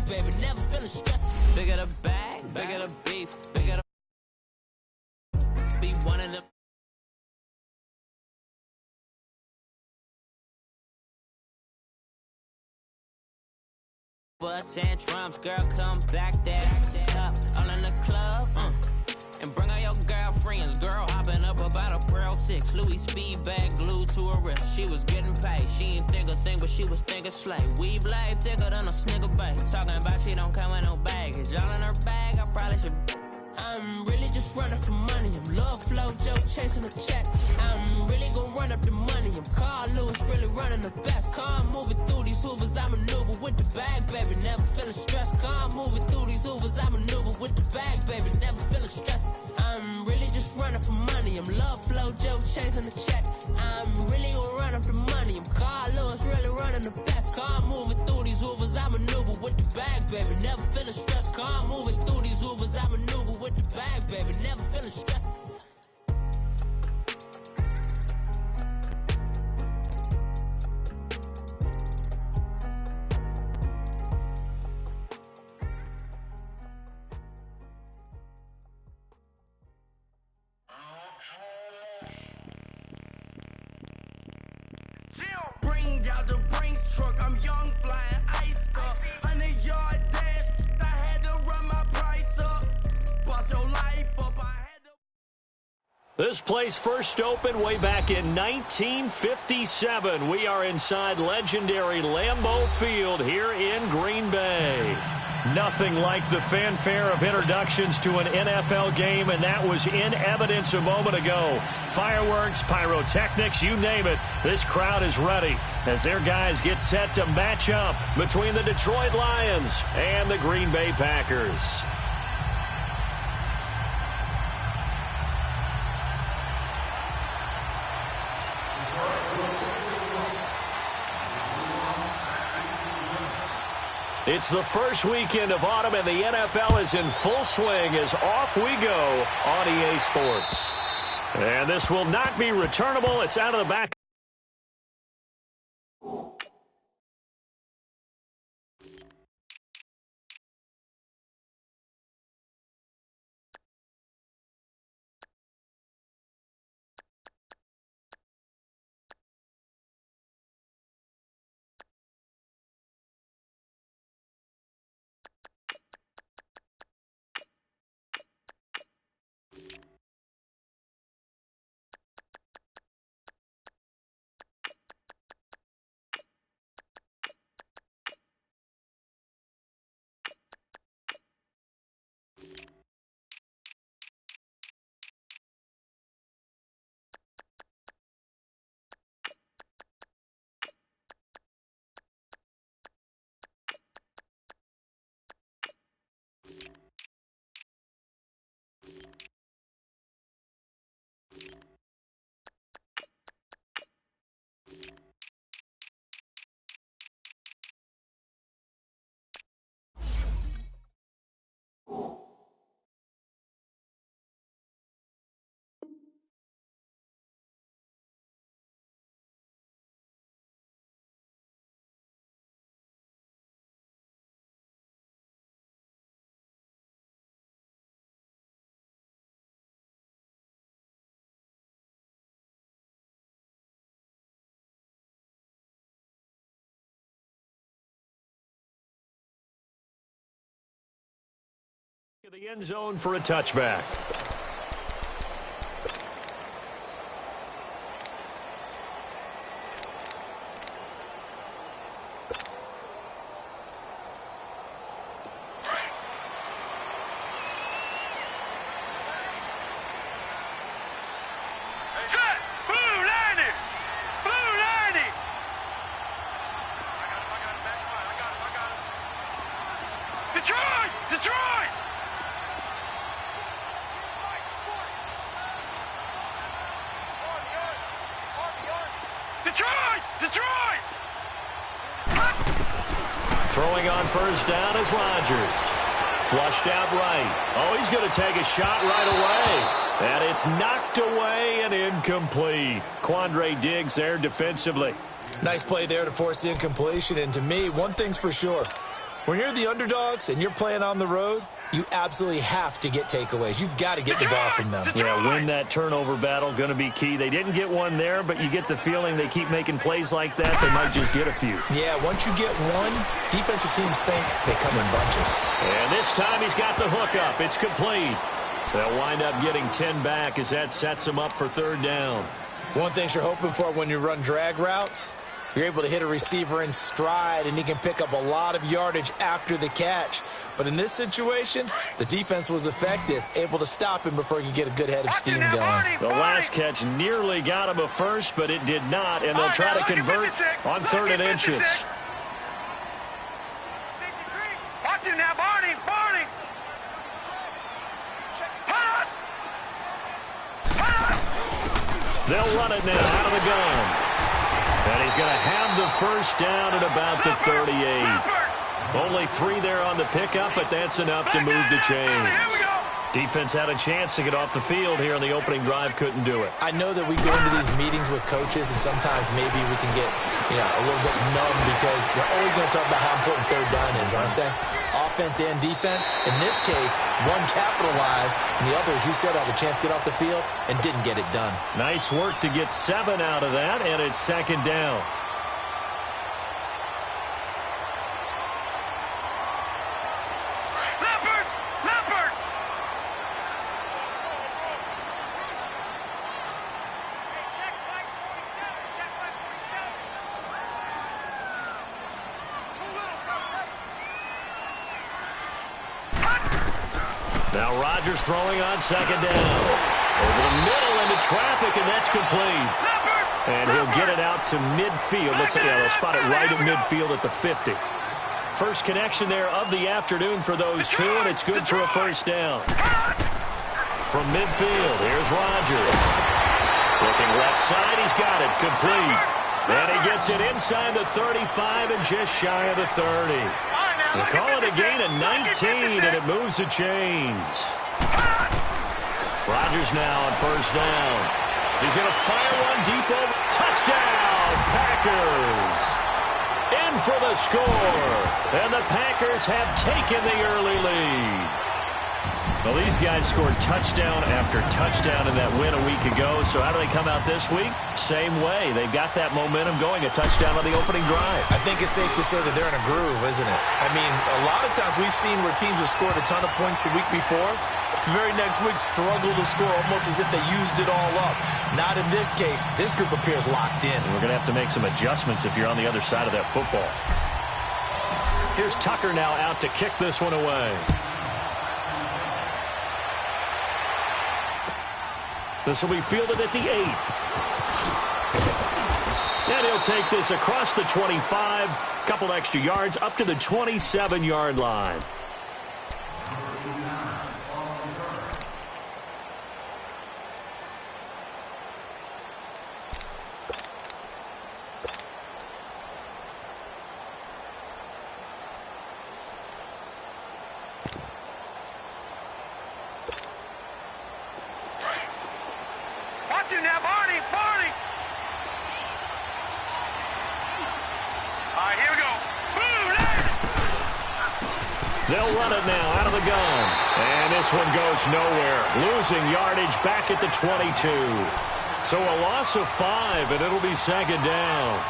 bag, baby, never feeling stressed. Bigger the bag, bigger the beef, bigger the be one of them. But tantrums, girl, come back that up, all in the club, and bring all your girlfriends, girl, hopping up about a Pearl 6, Louis speed bag glued to her wrist, she was getting paid, she ain't think a thing, but she was thinking slay, we blade thicker than a snicker bag, talking about she don't come with no baggage, all in her bag, I probably should. I'm really just running for money. I'm love flow, Joe chasing a check. I'm really gonna run up the money. I'm Carl Lewis, really running the best. Car moving through these Hoovers, I maneuver with the bag, baby. Never feeling stressed. Car moving through these Hoovers, I maneuver with the bag, baby. Never feeling stressed. I'm really just running for money. I'm love flow, Joe chasing a check. I'm really gonna run up the money. I'm Carl Lewis, really running the best. Car moving through these Hoovers, I maneuver with the bag, baby. Never feeling stressed. Car moving through these Hoovers, I maneuver with the bag, baby, never feeling stress. Bring out the Brinks truck, I'm young, flying ice up. 100-yard dash, I had to run my price up. Boss your life up, I had to. This place first opened way back in 1957. We are inside legendary Lambeau Field here in Green Bay. Nothing like the fanfare of introductions to an NFL game, and that was in evidence a moment ago. Fireworks, pyrotechnics, you name it. This crowd is ready as their guys get set to match up between the Detroit Lions and the Green Bay Packers. It's the first weekend of autumn, and the NFL is in full swing as off we go on EA Sports. And this will not be returnable. It's out of the back. The end zone for a touchback. Throwing on first down is Rodgers. Flushed out right. Oh, he's going to take a shot right away. And it's knocked away and incomplete. Quandre Diggs there defensively. Nice play there to force the incompletion. And to me, one thing's for sure. When you're the underdogs and you're playing on the road, you absolutely have to get takeaways. You've got to get the ball from them. Yeah, win that turnover battle, going to be key. They didn't get one there, but you get the feeling they keep making plays like that, they might just get a few. Yeah, once you get one, defensive teams think they come in bunches. And this time he's got the hook up. It's complete. They'll wind up getting 10 back as that sets them up for third down. One thing you're hoping for when you run drag routes, you're able to hit a receiver in stride, and he can pick up a lot of yardage after the catch. But in this situation, the defense was effective, able to stop him before he could get a good head of steam going. The last catch nearly got him a first, but it did not, and they'll try to convert on 3rd and inches. Watch him now, Barney. They'll run it now out of the gun. And he's going to have the first down at about the 38. Only 3 there on the pickup, but that's enough to move the chains. Defense had a chance to get off the field here in the opening drive, couldn't do it. I know that we go into these meetings with coaches, and sometimes maybe we can get a little bit numb because they're always going to talk about how important third down is, aren't they? Offense and defense. In this case, one capitalized, and the other, as you said, had a chance to get off the field and didn't get it done. Nice work to get 7 out of that, and it's 2nd down. Now Rodgers throwing on 2nd down. Over the middle into traffic, and that's complete. And he'll get it out to midfield. They'll spot it right at midfield at the 50. First connection there of the afternoon for those two, and it's good for a first down. From midfield, here's Rodgers. Looking left side, he's got it, complete. And he gets it inside the 35 and just shy of the 30. They call it a gain of 19, and it moves the chains. Rodgers now on first down. He's going to fire one deep over. Touchdown, Packers. In for the score. And the Packers have taken the early lead. Well, these guys scored touchdown after touchdown in that win a week ago. So how do they come out this week? Same way. They've got that momentum going, a touchdown on the opening drive. I think it's safe to say that they're in a groove, isn't it? I mean, a lot of times we've seen where teams have scored a ton of points the week before. The very next week struggle to score almost as if they used it all up. Not in this case. This group appears locked in. And we're going to have to make some adjustments if you're on the other side of that football. Here's Tucker now out to kick this one away. This will be fielded at the 8. And he'll take this across the 25. Couple extra yards up to the 27-yard line. They'll run it now out of the gun. And this one goes nowhere. Losing yardage back at the 22. So a loss of 5, and it'll be 2nd down.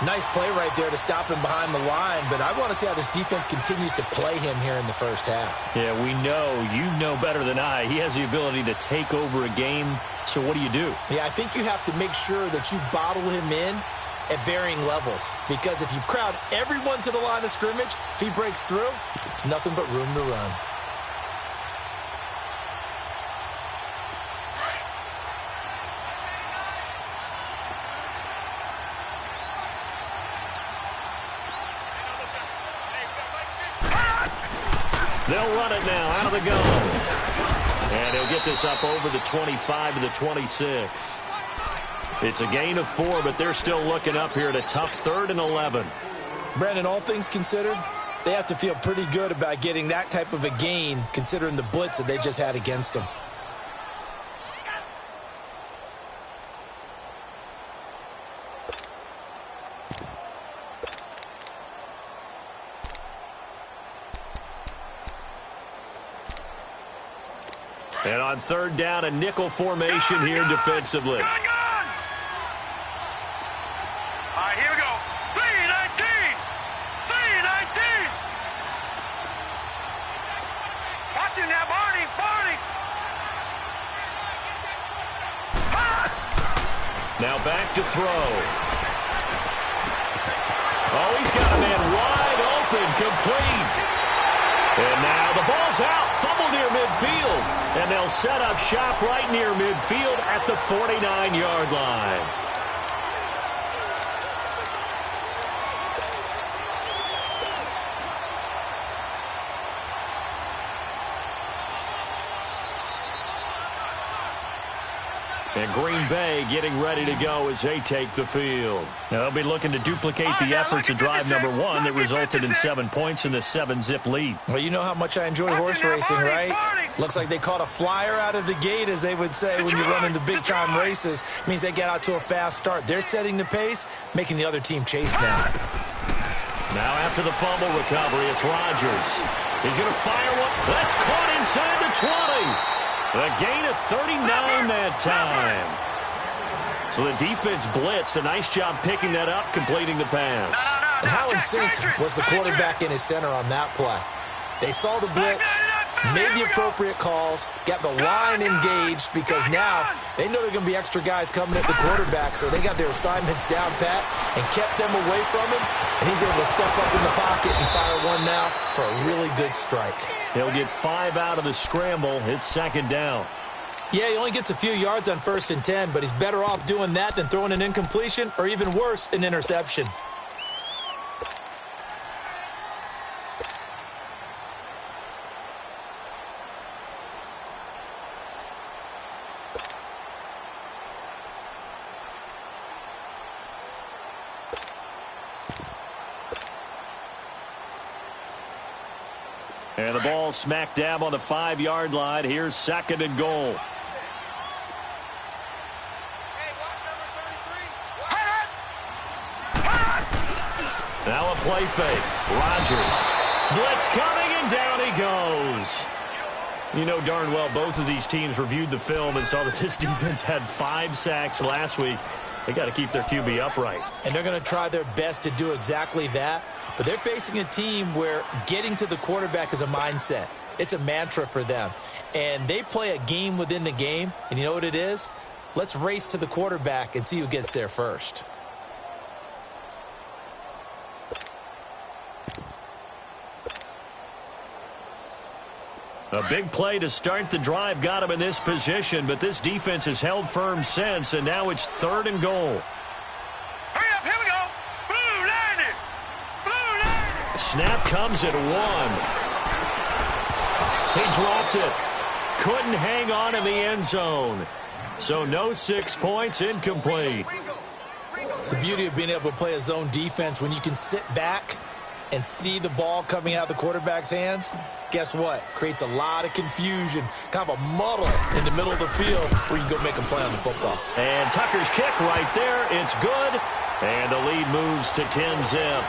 Nice play right there to stop him behind the line, but I want to see how this defense continues to play him here in the first half. Yeah, we know. You know better than I. He has the ability to take over a game, so what do you do? Yeah, I think you have to make sure that you bottle him in at varying levels, because if you crowd everyone to the line of scrimmage, if he breaks through, there's nothing but room to run. They'll run it now out of the gun. And he'll get this up over the 25 to the 26. It's a gain of 4, but they're still looking up here at a tough 3rd and 11. Brandon, all things considered, they have to feel pretty good about getting that type of a gain, considering the blitz that they just had against them. And on third down, a nickel formation here defensively. All right, here we go. 3-19. 3-19. Watch him now, Barney. Now back to throw. Oh, he's got a man wide open, complete. And now the ball's out, fumble near midfield. And they'll set up shop right near midfield at the 49-yard line. And Green Bay getting ready to go as they take the field. Now they'll be looking to duplicate the efforts of drive number 1 that resulted in 7 points in the 7-zip lead. Well, you know how much I enjoy horse racing, right? Looks like they caught a flyer out of the gate, as they would say when you run into big-time races. Means they get out to a fast start. They're setting the pace, making the other team chase now. Now after the fumble recovery, it's Rodgers. He's going to fire one. That's caught inside the 20. A gain of 39 that time. So the defense blitzed. A nice job picking that up, completing the pass. And how in sync was the quarterback in his center on that play? They saw the blitz, made the appropriate calls, got the line engaged, because now they know there are going to be extra guys coming at the quarterback, so they got their assignments down pat and kept them away from him, and he's able to step up in the pocket and fire one now for a really good strike. He'll get 5 out of the scramble. It's second down. Yeah, he only gets a few yards on 1st and 10, but he's better off doing that than throwing an incompletion, or even worse, an interception. And the ball smack dab on the 5-yard line. Here's second and goal. Now a play fake. Rodgers. Blitz coming, and down he goes. You know darn well both of these teams reviewed the film and saw that this defense had 5 sacks last week. They got to keep their QB upright. And they're going to try their best to do exactly that. But they're facing a team where getting to the quarterback is a mindset. It's a mantra for them. And they play a game within the game. And you know what it is? Let's race to the quarterback and see who gets there first. A big play to start the drive got him in this position, but this defense has held firm since, and now it's third and goal. Hurry up, here we go. Blue landed. Blue landed. Snap comes at 1. He dropped it. Couldn't hang on in the end zone. So no 6 points, incomplete. The beauty of being able to play a zone defense, when you can sit back and see the ball coming out of the quarterback's hands, guess what? Creates a lot of confusion, kind of a muddle in the middle of the field where you can go make a play on the football. And Tucker's kick right there. It's good. And the lead moves to 10-zip.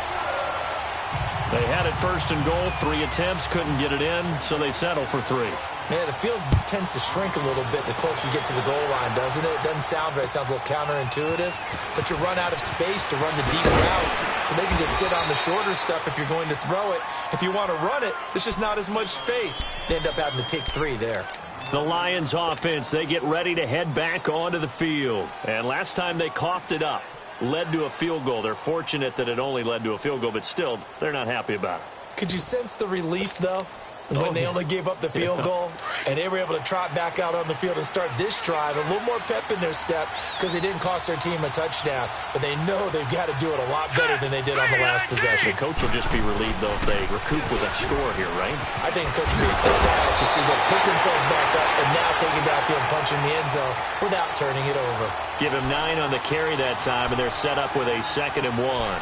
They had it first and goal. 3 attempts, couldn't get it in, so they settle for 3. Yeah, the field tends to shrink a little bit the closer you get to the goal line, doesn't it? It doesn't sound right. It sounds a little counterintuitive. But you run out of space to run the deep routes, so they can just sit on the shorter stuff if you're going to throw it. If you want to run it, there's just not as much space. They end up having to take 3 there. The Lions offense, they get ready to head back onto the field. And last time they coughed it up, led to a field goal. They're fortunate that it only led to a field goal, but still, they're not happy about it. Could you sense the relief, though, when they only gave up the field goal and they were able to trot back out on the field and start this drive? A little more pep in their step because they didn't cost their team a touchdown, but they know they've got to do it a lot better than they did on the last possession. The coach will just be relieved, though, if they recoup with a score here, right? I think Coach will be ecstatic to see them pick themselves back up and now take it downfield and punch in the end zone without turning it over. Give him 9 on the carry that time, and they're set up with a 2nd and 1.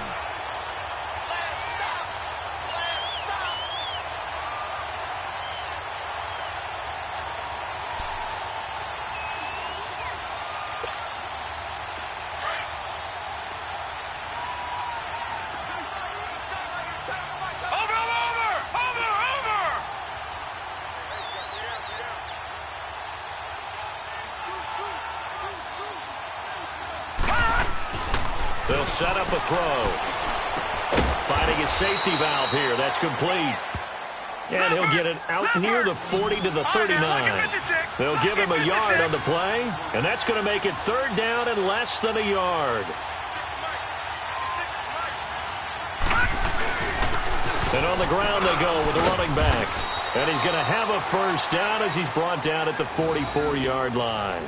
They'll set up a throw. Finding his safety valve here. That's complete. And he'll get it out near the 40 to the 39. They'll give him a yard on the play, and that's going to make it third down and less than a yard. And on the ground they go with the running back. And he's going to have a first down as he's brought down at the 44-yard line.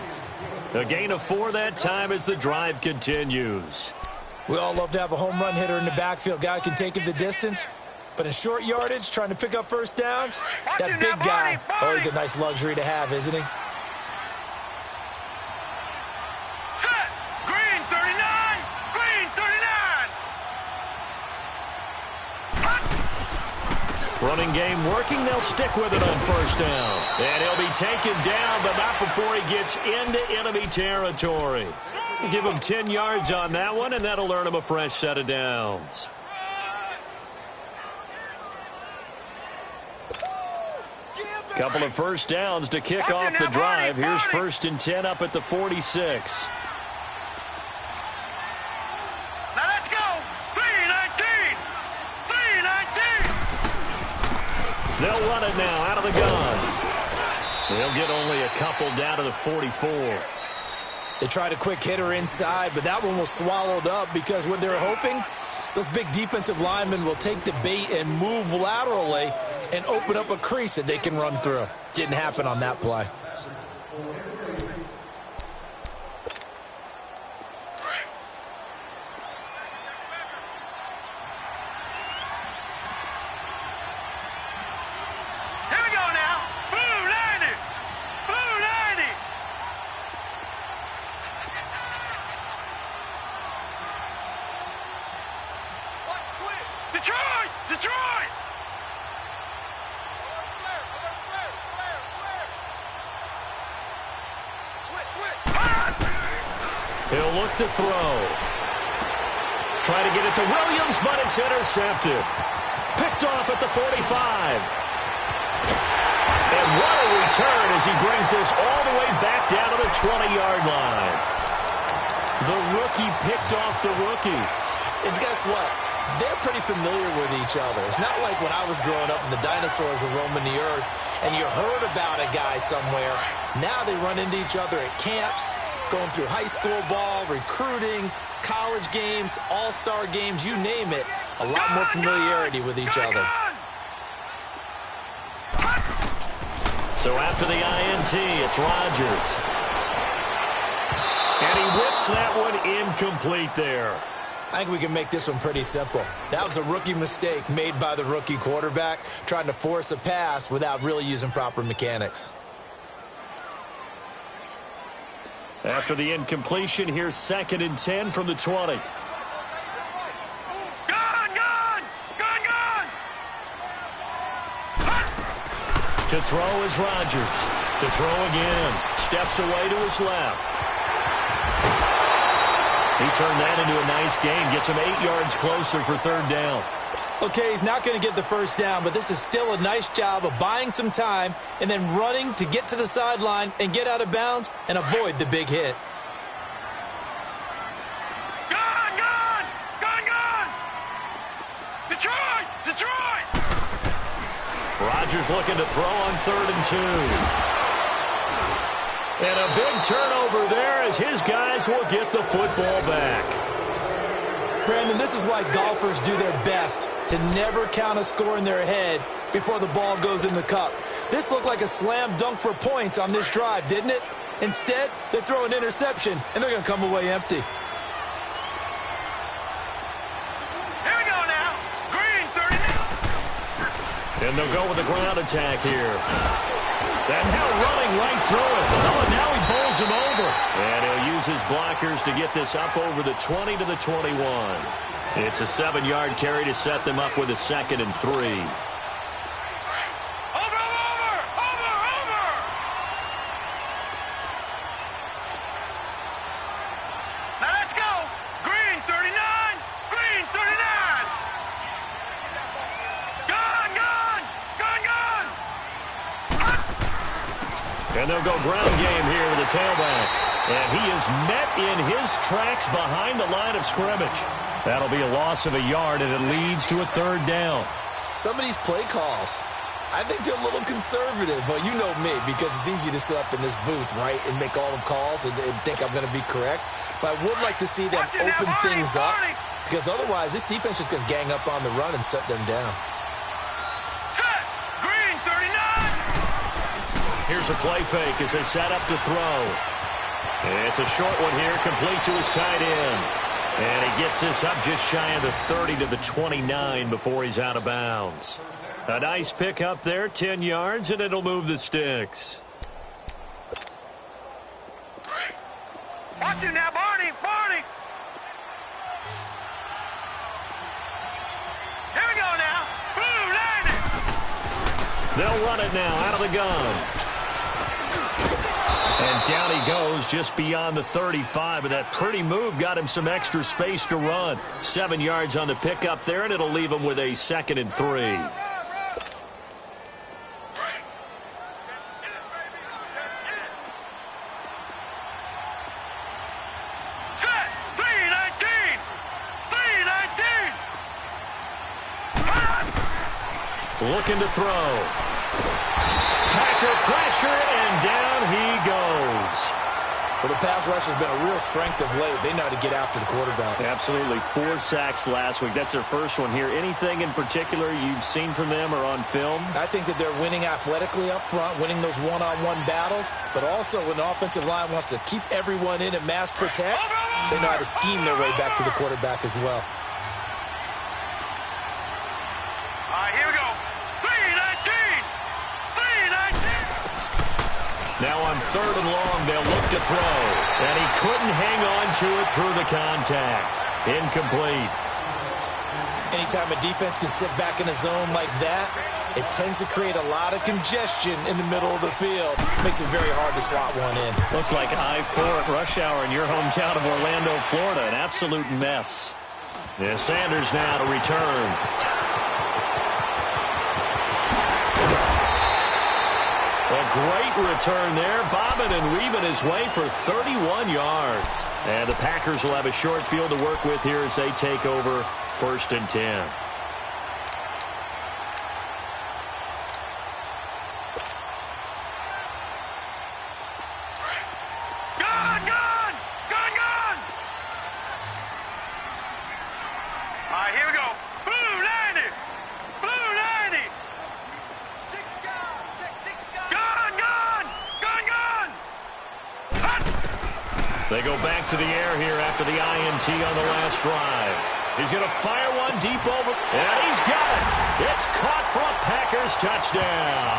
A gain of 4 that time as the drive continues. We all love to have a home run hitter in the backfield. Guy can take it the distance. But in short yardage, trying to pick up first downs, that big guy, always a nice luxury to have, isn't he? Set! Green 39! Green 39! Running game working. They'll stick with it on first down. And he'll be taken down, but not before he gets into enemy territory. We'll give him 10 yards on that one, and that'll earn him a fresh set of downs. Couple of first downs to kick off the drive. Here's 1st and 10 up at the 46. Now let's go! 319! 319! They'll run it now out of the gun. They'll get only a couple down to the 44. They tried a quick hitter inside, but that one was swallowed up because what they're hoping, those big defensive linemen will take the bait and move laterally and open up a crease that they can run through. Didn't happen on that play. Here we go now! Blue 90! Blue 90! Detroit! Detroit! He'll look to throw. Try to get it to Williams, but it's intercepted. Picked off at the 45. And what a return as he brings this all the way back down to the 20-yard line. The rookie picked off the rookie. And guess what? They're pretty familiar with each other. It's not like when I was growing up and the dinosaurs were roaming the earth and you heard about a guy somewhere. Now they run into each other at camps, going through high school ball, recruiting, college games, all-star games, you name it. A lot more familiarity with each other. So after the INT, it's Rodgers. And he whips that one incomplete there. I think we can make this one pretty simple. That was a rookie mistake made by the rookie quarterback, trying to force a pass without really using proper mechanics. After the incompletion, here's 2nd and 10 from the 20. To throw is Rodgers. To throw again. Steps away to his left. He turned that into a nice gain. Gets him 8 yards closer for 3rd down. Okay, he's not going to get the first down, but this is still a nice job of buying some time and then running to get to the sideline and get out of bounds and avoid the big hit. Detroit! Detroit! Rodgers looking to throw on 3rd and 2. And a big turnover there as his guys will get the football back. Brandon, this is why golfers do their best to never count a score in their head before the ball goes in the cup. This looked like a slam dunk for points on this drive, didn't it? Instead, they throw an interception, and they're going to come away empty. Here we go now. Green 39. And they'll go with the ground attack here. And now running right through it. Oh, and now he bowls him over. And he'll use his blockers to get this up over the 20 to the 21. It's a 7-yard carry to set them up with a 2nd and 3. Over! Now let's go. Green 39. Green 39. Gun! And they'll go ground game here with the tailback. And he is met in his tracks behind the line of scrimmage. That'll be a loss of a yard, and it leads to a third down. Some of these play calls, I think they're a little conservative, but you know me, because it's easy to sit up in this booth, right, and make all the calls and think I'm going to be correct. But I would like to see them open things up, because otherwise this defense is going to gang up on the run and shut them down. Set! Green, 39! Here's a play fake as they set up to throw. It's a short one here, complete to his tight end. And he gets this up just shy of the 30 to the 29 before he's out of bounds. A nice pick up there, 10 yards, and it'll move the sticks. Watch it now, Barney! Barney! Here we go now! Blue, landing! They'll run it now out of the gun. And down he goes just beyond the 35, and that pretty move got him some extra space to run. 7 yards on the pickup there, and it'll leave him with a 2nd and 3. Set! 319! 319! Looking to throw. Packer pressure, and down he goes. Well, the pass rush has been a real strength of late. They know how to get after the quarterback. Absolutely. 4 sacks last week. That's their first one here. Anything in particular you've seen from them or on film? I think that they're winning athletically up front, winning those one-on-one battles, but also when the offensive line wants to keep everyone in and mass protect, they know how to scheme their way back to the quarterback as well. All right, here we go. 319! 319! Now on 3rd and long, they'll look to throw. And he couldn't hang on to it through the contact. Incomplete. Anytime a defense can sit back in a zone like that, it tends to create a lot of congestion in the middle of the field. Makes it very hard to slot one in. Looked like I-4 at rush hour in your hometown of Orlando, Florida. An absolute mess. Yeah, Sanders now to return. A great return there, bobbing and weaving his way for 31 yards. And the Packers will have a short field to work with here as they take over 1st and 10. Gone! Gone! Gone! Gone! All right, here we go. Blue, landing! Blue, landing! Gone! Gone! Gone! Gone! Hut! They go back to the air here after the INT on the last drive. He's going to fire one deep over, and he's got it. It's caught for a Packers touchdown.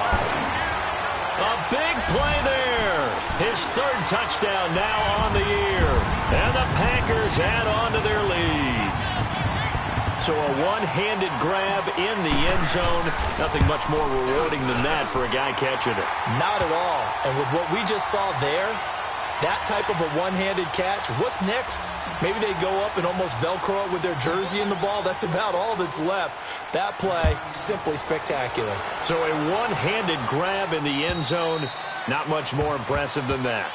A big play there. His 3rd touchdown now on the year. And the Packers add on to their lead. So a one-handed grab in the end zone. Nothing much more rewarding than that for a guy catching it. Not at all. And with what we just saw there, that type of a one-handed catch, what's next? Maybe they go up and almost Velcro it with their jersey in the ball. That's about all that's left. That play, simply spectacular. So a one-handed grab in the end zone, not much more impressive than that.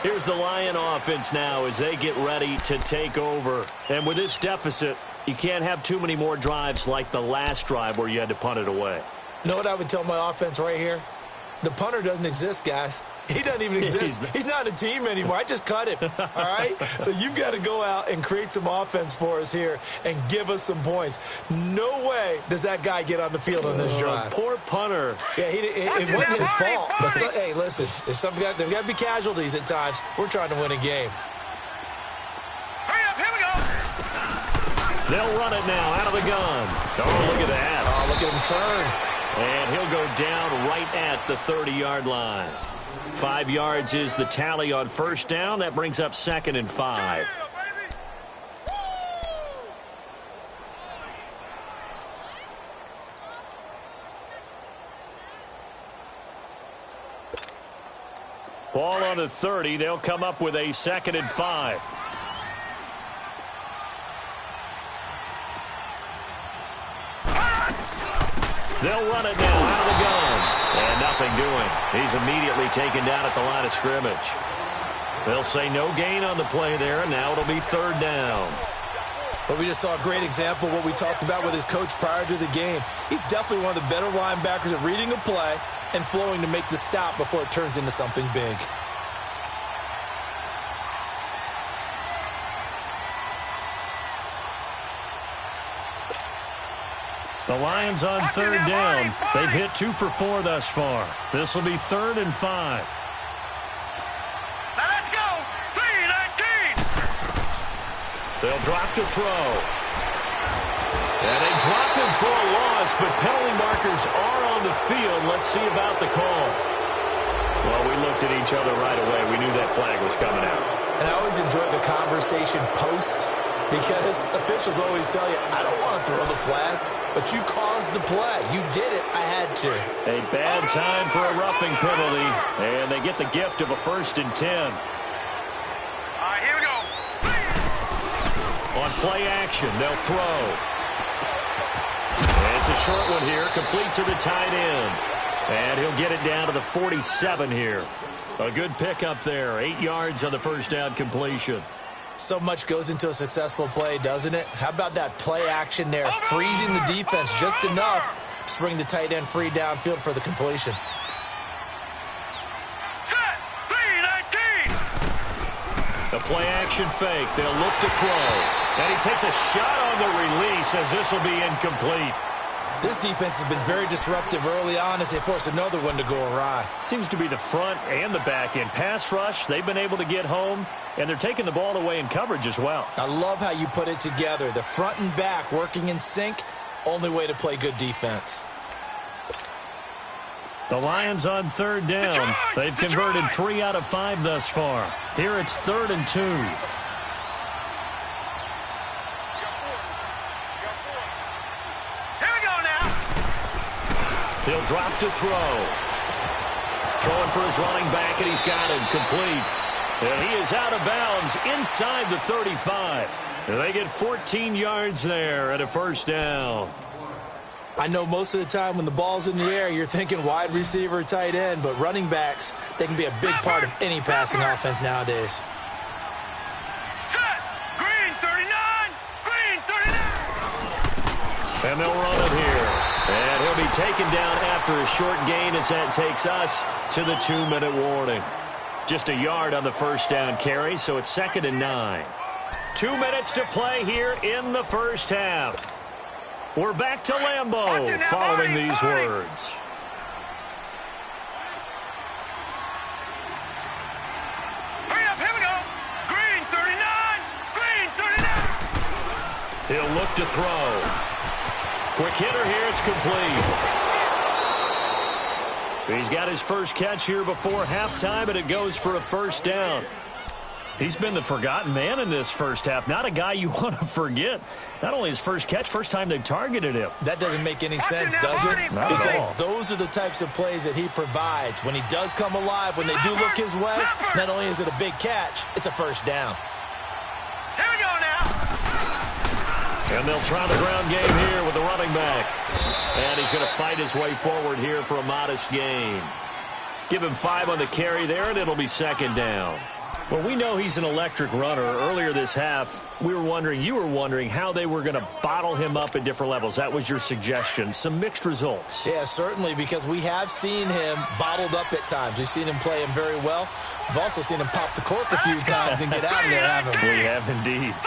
Here's the Lion offense now as they get ready to take over. And with this deficit, you can't have too many more drives like the last drive where you had to punt it away. You know what I would tell my offense right here? The punter doesn't exist, guys. He doesn't even exist. He's not a team anymore. I just cut him, all right? So you've got to go out and create some offense for us here and give us some points. No way does that guy get on the field on this drive. Poor punter. Yeah, it wasn't his fault. But hey, listen, there's got to be casualties at times. We're trying to win a game. Hurry up, here we go. They'll run it now out of the gun. Oh, look at that. Oh, look at him turn. And he'll go down right at the 30-yard line. 5 yards is the tally on 1st down. That brings up 2nd and 5. Ball on the 30. They'll come up with a 2nd and 5. They'll run it now out of the gun. And nothing doing. He's immediately taken down at the line of scrimmage. They'll say no gain on the play there, and now it'll be third down. But we just saw a great example of what we talked about with his coach prior to the game. He's definitely one of the better linebackers at reading a play and flowing to make the stop before it turns into something big. The Lions on third down. They've hit 2 for 4 thus far. This will be 3rd and 5. Now let's go. 3-19. They'll drop to throw. And they drop him for a loss, but penalty markers are on the field. Let's see about the call. Well, we looked at each other right away. We knew that flag was coming out. And I always enjoy the conversation post because officials always tell you, I don't want to throw the flag, but you caused the play. You did it. I had to. A bad time for a roughing penalty, and they get the gift of a 1st and 10. All right, here we go. On play action, they'll throw. And it's a short one here, complete to the tight end. And he'll get it down to the 47 here. A good pickup there, 8 yards on the first down completion. So much goes into a successful play, doesn't it? How about that play action there, freezing the defense just enough to bring the tight end free downfield for the completion. Set. 3-19. The play action fake. They'll look to throw. And he takes a shot on the release as this will be incomplete. This defense has been very disruptive early on as they force another one to go awry. Seems to be the front and the back end. Pass rush, they've been able to get home, and they're taking the ball away in coverage as well. I love how you put it together. The front and back working in sync, only way to play good defense. The Lions on third down. They've converted 3 out of 5 thus far. Here it's 3rd and 2. He'll drop to throw. Throwing for his running back, and he's got him complete. And he is out of bounds inside the 35. And they get 14 yards there at a 1st down. I know most of the time when the ball's in the air, you're thinking wide receiver, tight end, but running backs, they can be a big part of any passing offense nowadays. Set. Green 39. Green 39. And they'll run it here. And he'll be taken down after a short gain as that takes us to the 2-minute warning. Just a yard on the first down carry, so it's 2nd and 9. 2 minutes to play here in the first half. We're back to Lambeau following these words. Hurry up, here we go. Green 39. Green 39. He'll look to throw. Quick hitter here, it's complete. He's got his first catch here before halftime, and it goes for a 1st down. He's been the forgotten man in this first half. Not a guy you want to forget. Not only his first catch, first time they've targeted him. That doesn't make any sense, does it? Not at because all. those are the types of plays that he provides. When he does come alive, when they do look his way, not only is it a big catch, it's a 1st down. Here we go now. And they'll try the ground game here with the running back. And he's going to fight his way forward here for a modest gain. Give him 5 on the carry there, and it'll be 2nd down. Well, we know he's an electric runner. Earlier this half, you were wondering how they were going to bottle him up at different levels. That was your suggestion. Some mixed results. Yeah, certainly, because we have seen him bottled up at times. We've seen him play him very well. We've also seen him pop the cork a few times and get out of there, haven't we? We have indeed. 3-19.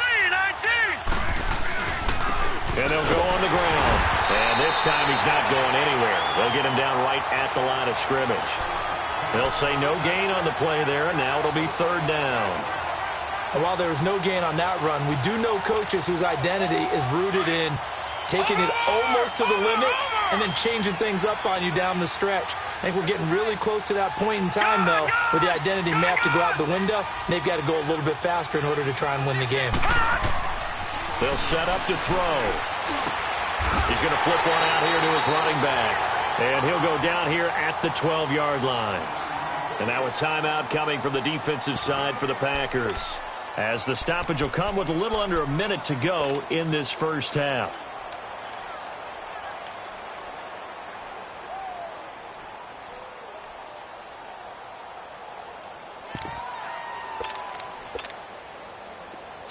And they'll go on the ground. And this time he's not going anywhere. They'll get him down right at the line of scrimmage. They'll say no gain on the play there, and now it'll be 3rd down. And while there was no gain on that run, we do know coaches whose identity is rooted in taking it almost to the limit and then changing things up on you down the stretch. I think we're getting really close to that point in time, though, where the identity may have to go out the window, and they've got to go a little bit faster in order to try and win the game. They'll set up to throw. He's going to flip one out here to his running back. And he'll go down here at the 12-yard line. And now a timeout coming from the defensive side for the Packers, as the stoppage will come with a little under a minute to go in this first half.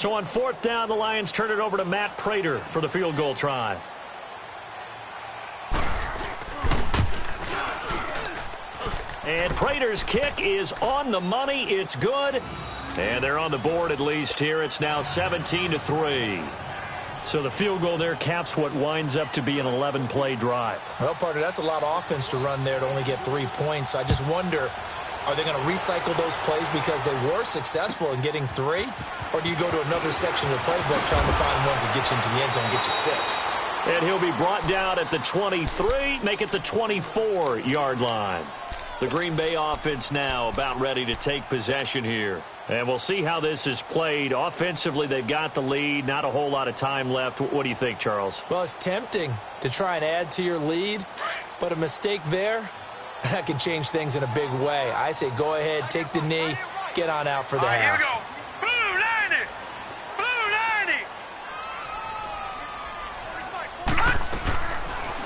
So on 4th down, the Lions turn it over to Matt Prater for the field goal try. And Prater's kick is on the money. It's good. And they're on the board at least here. It's now 17-3. So the field goal there caps what winds up to be an 11-play drive. Well, partner, that's a lot of offense to run there to only get 3 points. So I just wonder, are they going to recycle those plays because they were successful in getting 3? Or do you go to another section of the playbook trying to find ones that get you into the end zone and get you 6? And he'll be brought down at the 23, make it the 24-yard line. The Green Bay offense now about ready to take possession here. And we'll see how this is played. Offensively, they've got the lead. Not a whole lot of time left. What do you think, Charles? Well, it's tempting to try and add to your lead, but a mistake there, that can change things in a big way. I say go ahead, take the knee, get on out for the half. Here we go.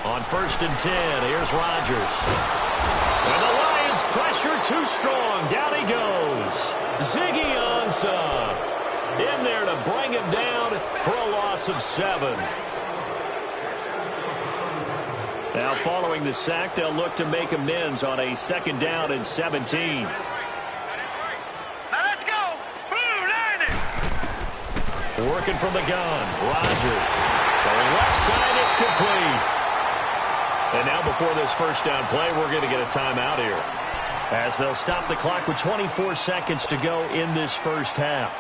On 1st and 10, here's Rodgers. And the Lions pressure too strong. Down he goes. Ziggy Ansah in there to bring him down for a loss of 7. Now following the sack, they'll look to make amends on a 2nd down and 17. Now let's go. Working from the gun, Rodgers. Going left side, it's complete. And now before this 1st down play, we're going to get a timeout here, as they'll stop the clock with 24 seconds to go in this 1st half.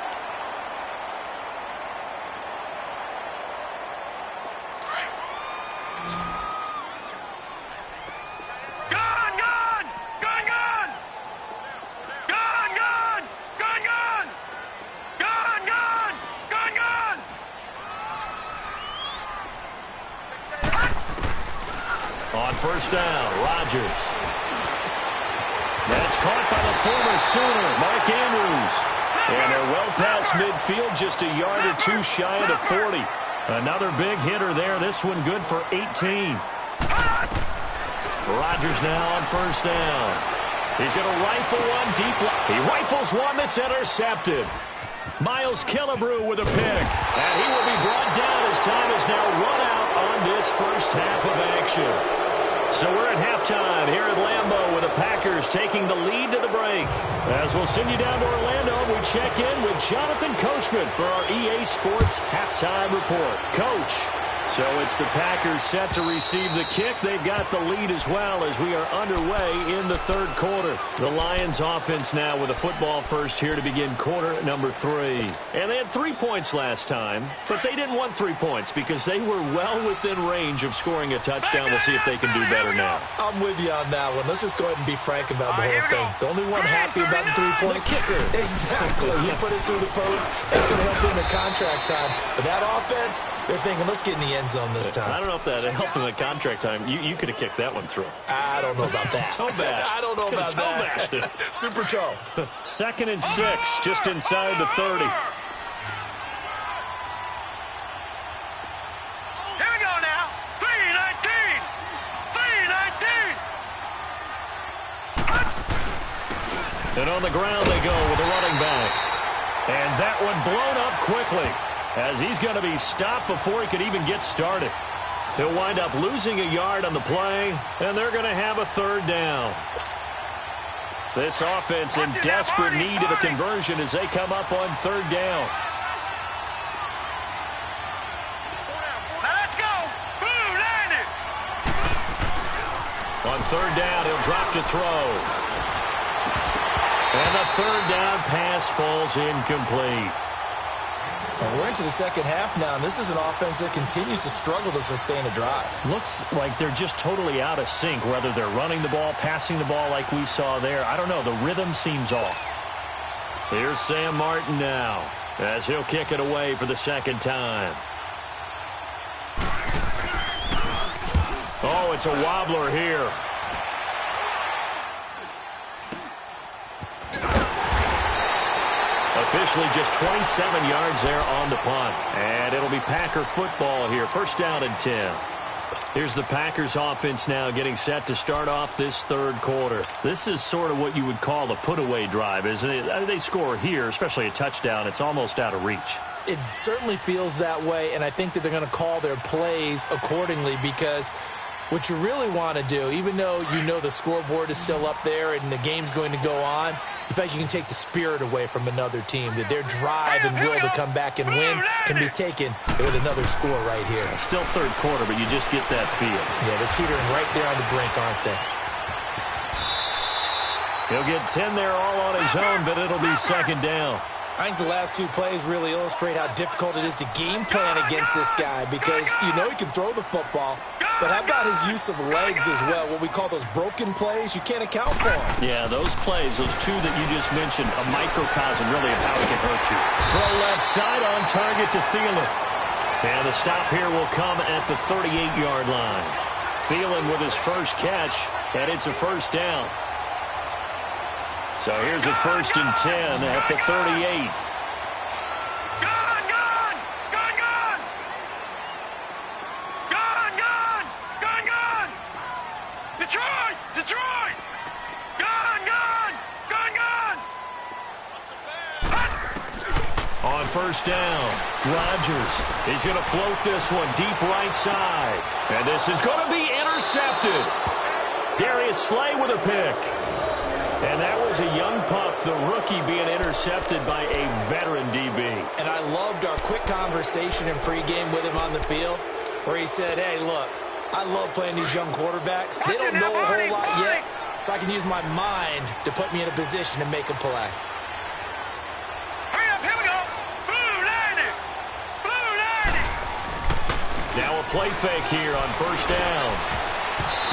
On 1st down, Rodgers. That's caught by the former Sooner, Mark Andrews. And they're well past midfield, just a yard or 2 shy of the 40. Another big hitter there. This one good for 18. Rodgers now on 1st down. He's going to rifle one deep. He rifles one that's intercepted. Miles Killebrew with a pick. And he will be brought down as time is now run out on this 1st half of action. So we're at halftime here at Lambeau with the Packers taking the lead to the break. As we'll send you down to Orlando, we check in with Jonathan Coachman for our EA Sports Halftime Report. Coach, so it's the Packers set to receive the kick. They've got the lead as well as we are underway in the 3rd quarter. The Lions offense now with a football first here to begin quarter number 3. And they had 3 points last time, but they didn't want 3 points because they were well within range of scoring a touchdown. We'll see if they can do better now. I'm with you on that one. Let's just go ahead and be frank about the whole thing. The only one happy about the 3-point kicker. Exactly. You put it through the post. That's going to help in the contract time. But that offense, they're thinking, let's get in the end zone this time. I don't know if that helped in the contract time. You could have kicked that one through. I don't know about that. Toe bash. I don't know about that. Super toe. 2nd and 6, just inside the 30. Here we go now. 3-19. 3-19. And on the ground they go with a running back. And that one blown up quickly, as he's going to be stopped before he could even get started. He'll wind up losing a yard on the play, and they're going to have a 3rd down. This offense in desperate need of a conversion as they come up on 3rd down. Now let's go. Landed. On 3rd down, he'll drop to throw. And the 3rd down pass falls incomplete. And we're into the 2nd half now, and this is an offense that continues to struggle to sustain a drive. Looks like they're just totally out of sync, whether they're running the ball, passing the ball like we saw there. I don't know. The rhythm seems off. Here's Sam Martin now, as he'll kick it away for the 2nd time. Oh, it's a wobbler here. Officially just 27 yards there on the punt. And it'll be Packer football here. 1st down and 10. Here's the Packers offense now getting set to start off this 3rd quarter. This is sort of what you would call a put-away drive, isn't it? They score here, especially a touchdown. It's almost out of reach. it certainly feels that way, and I think that they're going to call their plays accordingly, because what you really want to do, even though you know the scoreboard is still up there and the game's going to go on, in fact, you can take the spirit away from another team, that their drive and will to come back and win can be taken with another score right here. Still third quarter, but you just get that feel. Yeah, they're teetering right there on the brink, aren't they? He'll get 10 there all on his own, but it'll be second down. I think the last two plays really illustrate how difficult it is to game plan against this guy, because you know he can throw the football, but how about his use of legs as well? What we call those broken plays, you can't account for them. Yeah, those plays, those two that you just mentioned, a microcosm really of how it can hurt you. Throw left side on target to Thielen. And the stop here will come at the 38-yard line. Thielen with his first catch, and it's a first down. So here's a 1st and 10 at the 38. Detroit! On first down, Rodgers. He's going to float this one deep right side. And this is going to be intercepted. Darius Slay with a pick. And that was a young pup, the rookie, being intercepted by a veteran DB. And I loved our quick conversation in pregame with him on the field, where he said, hey, look, I love playing these young quarterbacks. They don't know a whole lot yet, so I can use my mind to put me in a position to make a play. Hurry up, here we go. Blue landing. Blue landing. Now a play fake here on first down.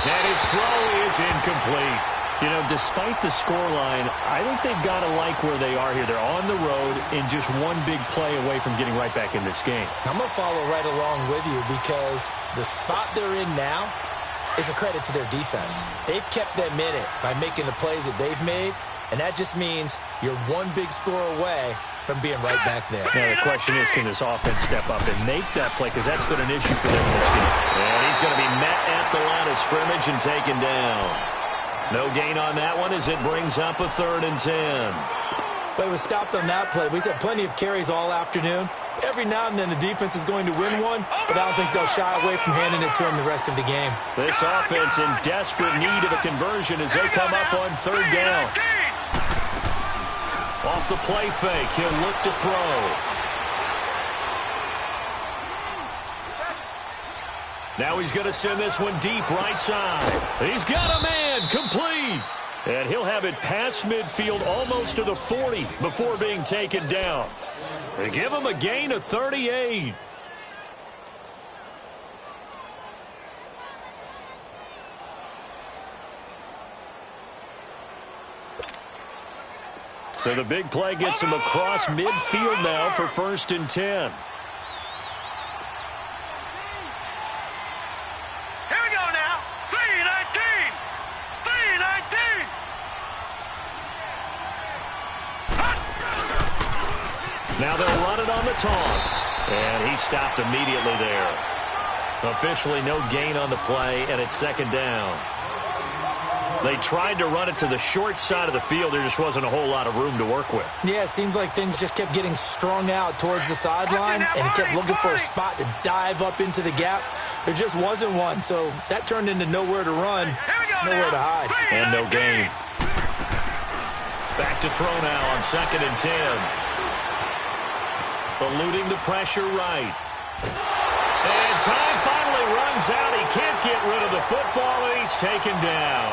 And his throw is incomplete. You know, despite the scoreline, I think they've got to like where they are here. They're on the road and just one big play away from getting right back in this game. I'm going to follow right along with you, because the spot they're in now is a credit to their defense. They've kept them in it by making the plays that they've made, and that just means you're one big score away from being right back there. Now, the question is, can this offense step up and make that play? Because that's been an issue for them in this game. And he's going to be met at the line of scrimmage and taken down. No gain on that one as it brings up a 3rd and 10. But it was stopped on that play. We've had plenty of carries all afternoon. Every now and then the defense is going to win one, but I don't think they'll shy away from handing it to him the rest of the game. This offense in desperate need of a conversion as they come up on 3rd down. Off the play fake, he'll look to throw. Now he's going to send this one deep right side. He's got a man, complete. And he'll have it past midfield almost to the 40 before being taken down. They give him a gain of 38. So the big play gets him across midfield now for 1st and 10. Now they'll run it on the taunts. And he stopped immediately there. Officially no gain on the play, and it's 2nd down. They tried to run it to the short side of the field. There just wasn't a whole lot of room to work with. Yeah, it seems like things just kept getting strung out towards the sideline, and he kept looking for a spot to dive up into the gap. There just wasn't one, so that turned into nowhere to run, nowhere to hide. And no gain. Back to throw now on 2nd and 10. Eluding the pressure right. And time finally runs out. He can't get rid of the football, and he's taken down.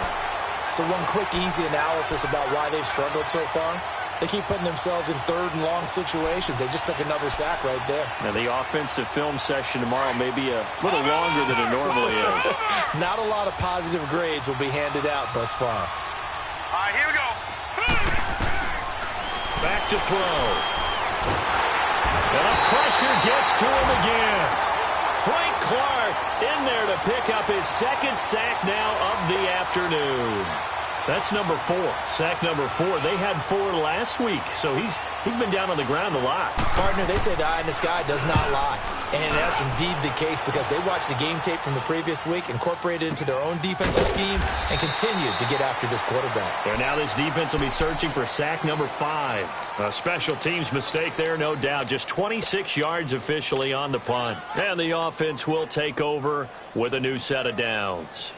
So one quick, easy analysis about why they've struggled so far. They keep putting themselves in 3rd and long situations. They just took another sack right there. Now, the offensive film session tomorrow may be a little longer than it normally is. Not a lot of positive grades will be handed out thus far. All right, here we go. Back to throw. And the pressure gets to him again. Frank Clark in there to pick up his 2nd sack now of the afternoon. That's number 4. Sack number 4. They had 4 last week, so he's been down on the ground a lot. Partner, they say the eye in the sky does not lie. And that's indeed the case because they watched the game tape from the previous week, incorporated it into their own defensive scheme, and continued to get after this quarterback. And now this defense will be searching for sack number 5. A special teams mistake there, no doubt. Just 26 yards officially on the punt. And the offense will take over with a new set of downs.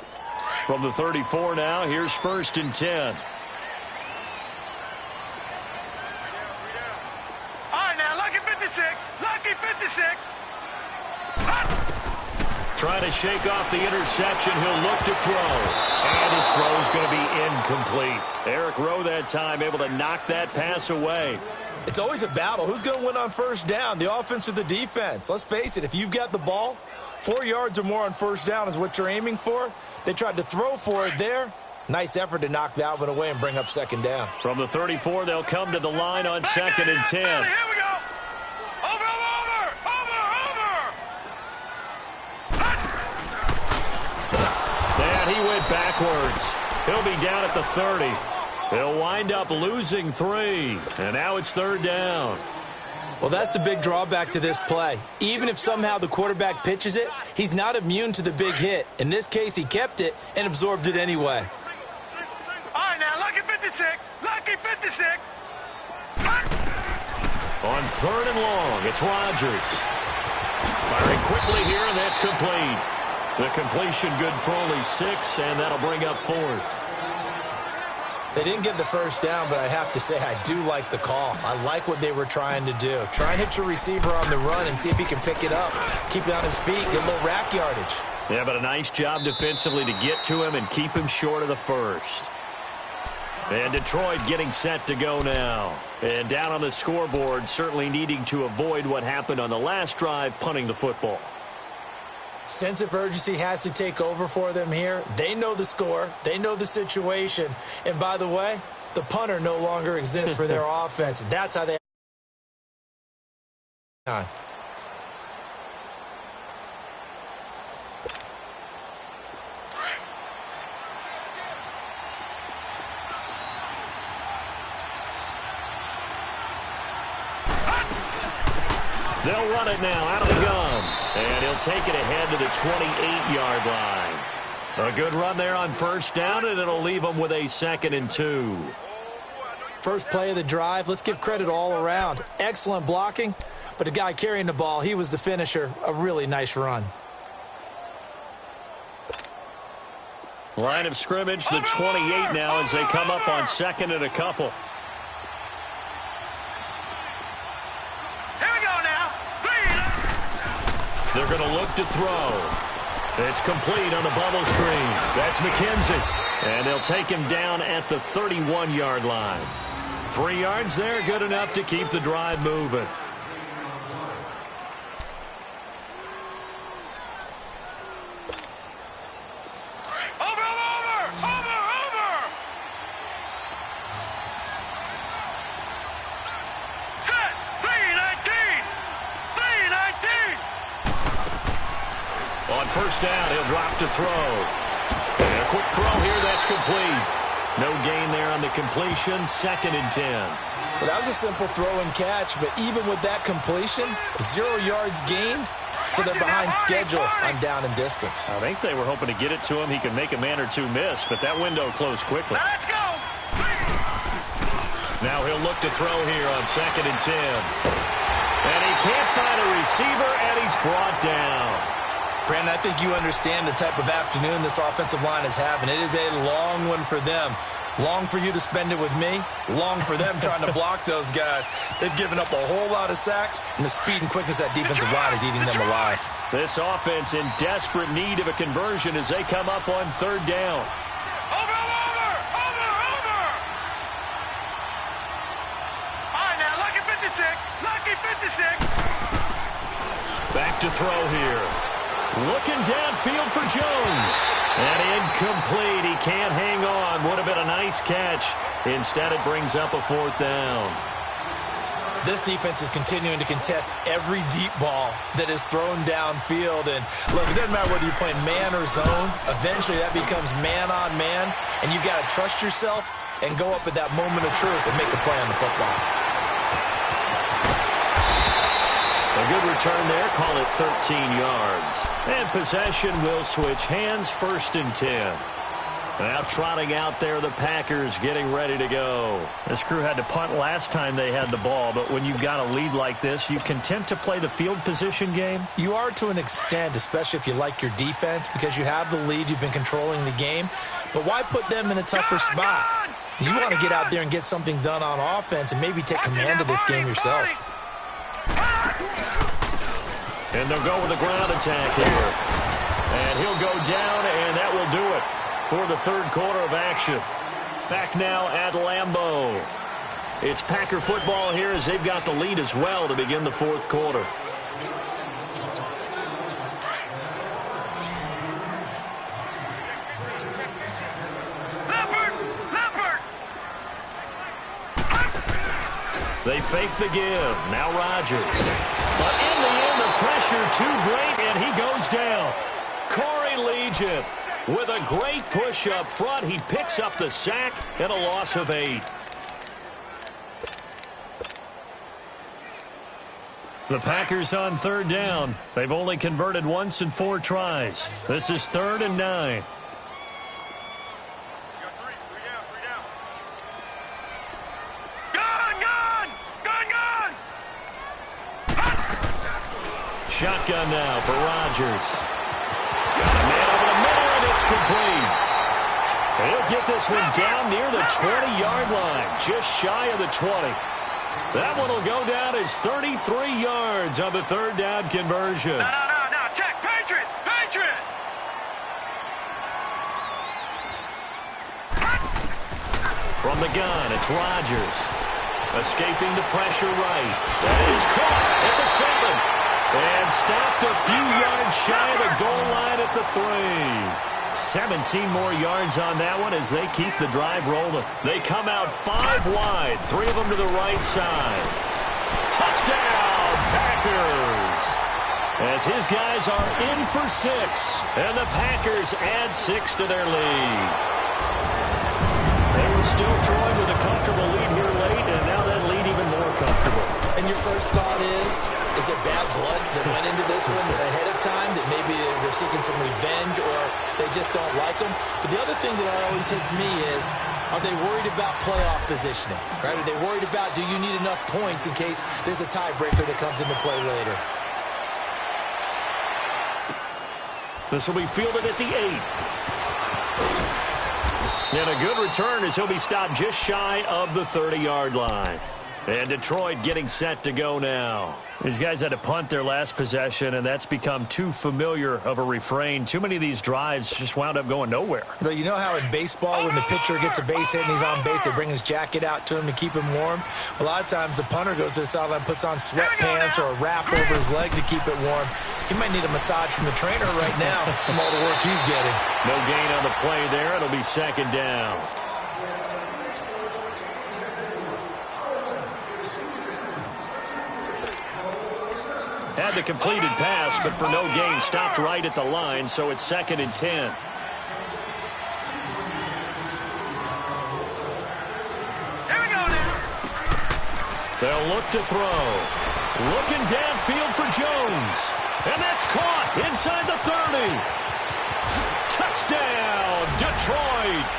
From the 34 now, here's 1st and 10. All right, now, lucky 56. Lucky 56. Trying to shake off the interception. He'll look to throw. And his throw is going to be incomplete. Eric Rowe that time able to knock that pass away. It's always a battle. Who's going to win on 1st down, the offense or the defense? Let's face it, if you've got the ball, 4 yards or more on 1st down is what you're aiming for. They tried to throw for it there. Nice effort to knock that one away and bring up 2nd down. From the 34, they'll come to the line on 2nd and 10. Here we go. Over. And he went backwards. He'll be down at the 30. He'll wind up losing 3. And now it's 3rd down. Well, that's the big drawback to this play. Even if somehow the quarterback pitches it, he's not immune to the big hit. In this case, he kept it and absorbed it anyway. All right, now, lucky 56. Lucky 56. On 3rd and long, it's Rodgers. Firing quickly here, and that's complete. The completion good for only 6, and that'll bring up 4th. They didn't get the 1st down, but I have to say I do like the call. I like what they were trying to do. Try and hit your receiver on the run and see if he can pick it up. Keep it on his feet, get a little rack yardage. Yeah, but a nice job defensively to get to him and keep him short of the 1st. And Detroit getting set to go now. And down on the scoreboard, certainly needing to avoid what happened on the last drive, punting the football. Sense of urgency has to take over for them here. They know the score. They know the situation. And by the way, the punter no longer exists for their offense. That's how they... They'll run it now out of the gun. And he'll take it ahead to the 28-yard line. A good run there on 1st down, and it'll leave them with a 2nd and 2. First play of the drive, let's give credit all around. Excellent blocking, but the guy carrying the ball, he was the finisher. A really nice run. Line of scrimmage, the 28 now as they come up on 2nd and a couple. They're going to look to throw. It's complete on the bubble screen. That's McKenzie. And they'll take him down at the 31-yard line. 3 yards there, good enough to keep the drive moving. On 1st down, he'll drop to throw. And a quick throw here, that's complete. No gain there on the completion, 2nd and 10. Well, that was a simple throw and catch, but even with that completion, 0 yards gained, so they're behind schedule on down and distance. I think they were hoping to get it to him. He could make a man or two miss, but that window closed quickly. Let's go. Now he'll look to throw here on 2nd and 10. And he can't find a receiver, and he's brought down. Brandon, I think you understand the type of afternoon this offensive line is having. It is a long one for them. Long for you to spend it with me. Long for them trying to block those guys. They've given up a whole lot of sacks, and the speed and quickness of that defensive line is eating them alive. This offense in desperate need of a conversion as they come up on 3rd down. Over. All right, now, lucky 56. Lucky 56. Back to throw here. Looking downfield for Jones. And incomplete. He can't hang on. Would have been a nice catch. Instead, it brings up a 4th down. This defense is continuing to contest every deep ball that is thrown downfield. And look, it doesn't matter whether you're playing man or zone. Eventually that becomes man on man, and you've got to trust yourself and go up at that moment of truth and make a play on the football. A good return there. Call it 13 yards. And possession will switch hands, 1st and 10. Now trotting out there, the Packers getting ready to go. This crew had to punt last time they had the ball, but when you've got a lead like this, you content to play the field position game? You are to an extent, especially if you like your defense, because you have the lead, you've been controlling the game. But why put them in a tougher spot? You want to get out there and get something done on offense and maybe take command of this game yourself. And they'll go with a ground attack here. And he'll go down, and that will do it for the 3rd quarter of action. Back now at Lambeau. It's Packer football here as they've got the lead as well to begin the 4th quarter. They fake the give. Now Rodgers. But in the end, the pressure too great, and he goes down. Corey Legion with a great push up front. He picks up the sack and a loss of 8. The Packers on 3rd down. They've only converted once in 4 tries. This is 3rd and 9. Shotgun now for Rodgers. Got a man over the middle, and it's complete. He'll get this one down near the 20-yard line, just shy of the 20. That one will go down as 33 yards on the 3rd down conversion. No, check, Patriot. From the gun, it's Rodgers. Escaping the pressure right. That is caught at the 7. And stopped a few yards shy of the goal line at the 3. 17 more yards on that one as they keep the drive rolling. They come out 5 wide, 3 of them to the right side. Touchdown, Packers! As his guys are in for 6, and the Packers add 6 to their lead. They were still throwing with a comfortable lead here late, and now that lead even more comfortable. And your first thought is there bad blood that went into this one ahead of time, that maybe they're seeking some revenge or they just don't like them? But the other thing that always hits me is, are they worried about playoff positioning? Right? Are they worried about, do you need enough points in case there's a tiebreaker that comes into play later? This will be fielded at the 8. And a good return as he'll be stopped just shy of the 30-yard line. And Detroit getting set to go now. These guys had to punt their last possession, and that's become too familiar of a refrain. Too many of these drives just wound up going nowhere. But you know how in baseball, when the pitcher gets a base hit and he's on base, they bring his jacket out to him to keep him warm? A lot of times the punter goes to the sideline, puts on sweatpants or a wrap over his leg to keep it warm. He might need a massage from the trainer right now from all the work he's getting. No gain on the play there. It'll be 2nd down. Had the completed pass, but for no gain, stopped right at the line, so it's 2nd and 10. Here we go now. They'll look to throw. Looking downfield for Jones. And that's caught inside the 30. Touchdown, Detroit.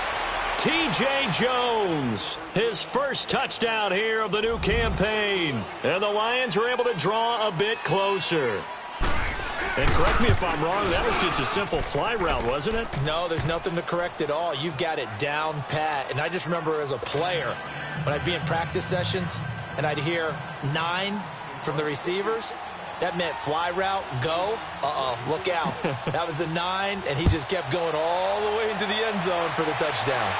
T.J. Jones, his first touchdown here of the new campaign. And the Lions are able to draw a bit closer. And correct me if I'm wrong, that was just a simple fly route, wasn't it? No, there's nothing to correct at all. You've got it down pat. And I just remember as a player, when I'd be in practice sessions and I'd hear 9 from the receivers, that meant fly route, go, look out. That was the 9, and he just kept going all the way into the end zone for the touchdown.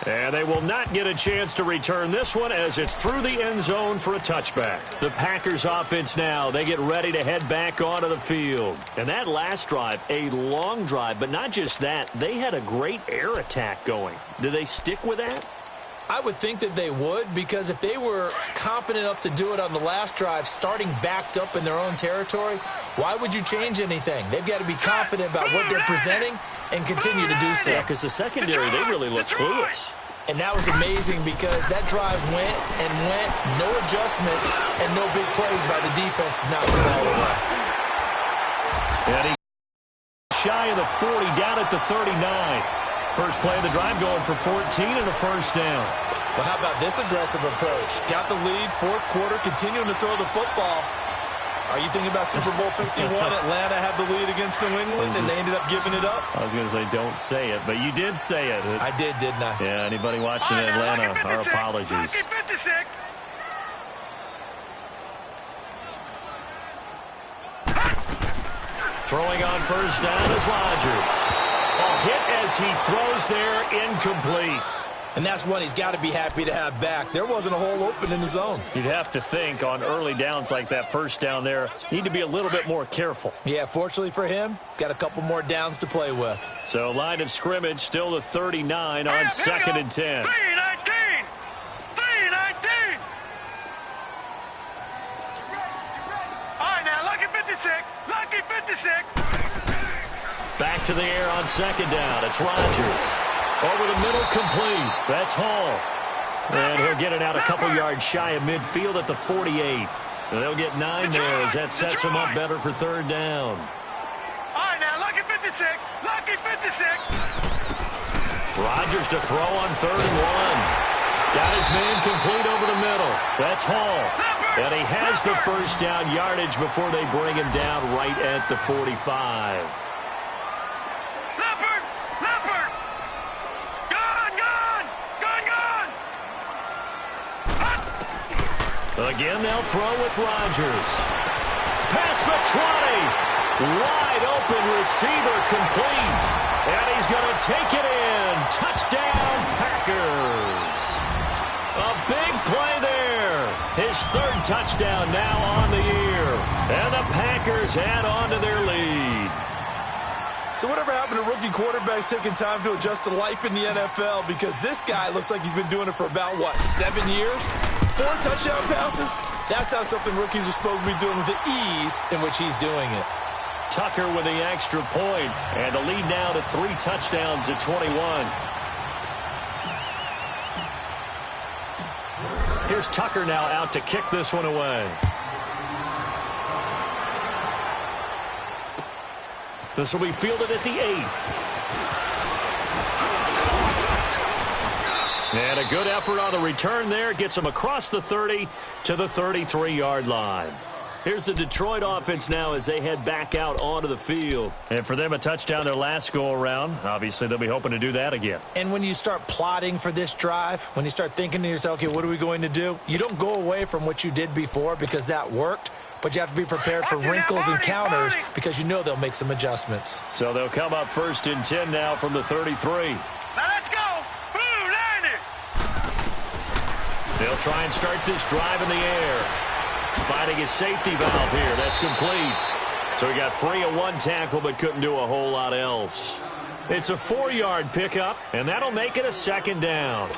And they will not get a chance to return this one as it's through the end zone for a touchback. The Packers offense now, they get ready to head back onto the field. And that last drive, a long drive, but not just that, they had a great air attack going. Do they stick with that? I would think that they would, because if they were confident enough to do it on the last drive, starting backed up in their own territory, why would you change anything? They've got to be confident about what they're presenting and continue to do so. Yeah, because the secondary, they really look clueless. And that was amazing because that drive went and went, no adjustments and no big plays by the defense to knock the ball away. And he shy of the 40, down at the 39. First play of the drive going for 14 and a first down. Well, how about this aggressive approach? Got the lead, fourth quarter, continuing to throw the football. Are you thinking about Super Bowl 51? Atlanta had the lead against New England, and they ended up giving it up? I was going to say, don't say it, but you did say it. I did, didn't I? Yeah, anybody watching Atlanta, our apologies. Throwing on first down is Rodgers. A hit as he throws there, incomplete. And that's one he's got to be happy to have back. There wasn't a hole open in the zone. You'd have to think on early downs like that first down there, need to be a little bit more careful. Yeah, fortunately for him, got a couple more downs to play with. So line of scrimmage, still the 39 on 2nd and 10. 3-19! 3-19! All right, now, lucky 56. Lucky 56. Back to the air on 2nd down. It's Rodgers. Over the middle, complete. That's Hall. And he'll get it out a couple yards shy of midfield at the 48. They'll get 9 there as that sets him up better for third down. All right, now, lucky 56. Lucky 56. Rodgers to throw on 3rd and 1. Got his man complete over the middle. That's Hall. And he has the first down yardage before they bring him down right at the 45. Again, they'll throw with Rodgers. Past the 20. Wide open receiver complete. And he's going to take it in. Touchdown, Packers. A big play there. His 3rd touchdown now on the year. And the Packers add on to their lead. So whatever happened to rookie quarterbacks taking time to adjust to life in the NFL? Because this guy looks like he's been doing it for about, 7 years? 4 touchdown passes? That's not something rookies are supposed to be doing with the ease in which he's doing it. Tucker with the extra point, and the lead now to 3 touchdowns at 21. Here's Tucker now out to kick this one away. This will be fielded at the 8. And a good effort on the return there. Gets him across the 30 to the 33-yard line. Here's the Detroit offense now as they head back out onto the field. And for them, a touchdown their last go-around. Obviously, they'll be hoping to do that again. And when you start plotting for this drive, when you start thinking to yourself, okay, what are we going to do? You don't go away from what you did before because that worked. But you have to be prepared for wrinkles and counters because you know they'll make some adjustments. So they'll come up 1st and 10 now from the 33. Now let's go. Boom, landed. They'll try and start this drive in the air. Finding his safety valve here. That's complete. So he got free of 1 tackle but couldn't do a whole lot else. It's a 4-yard pickup, and that'll make it a 2nd down.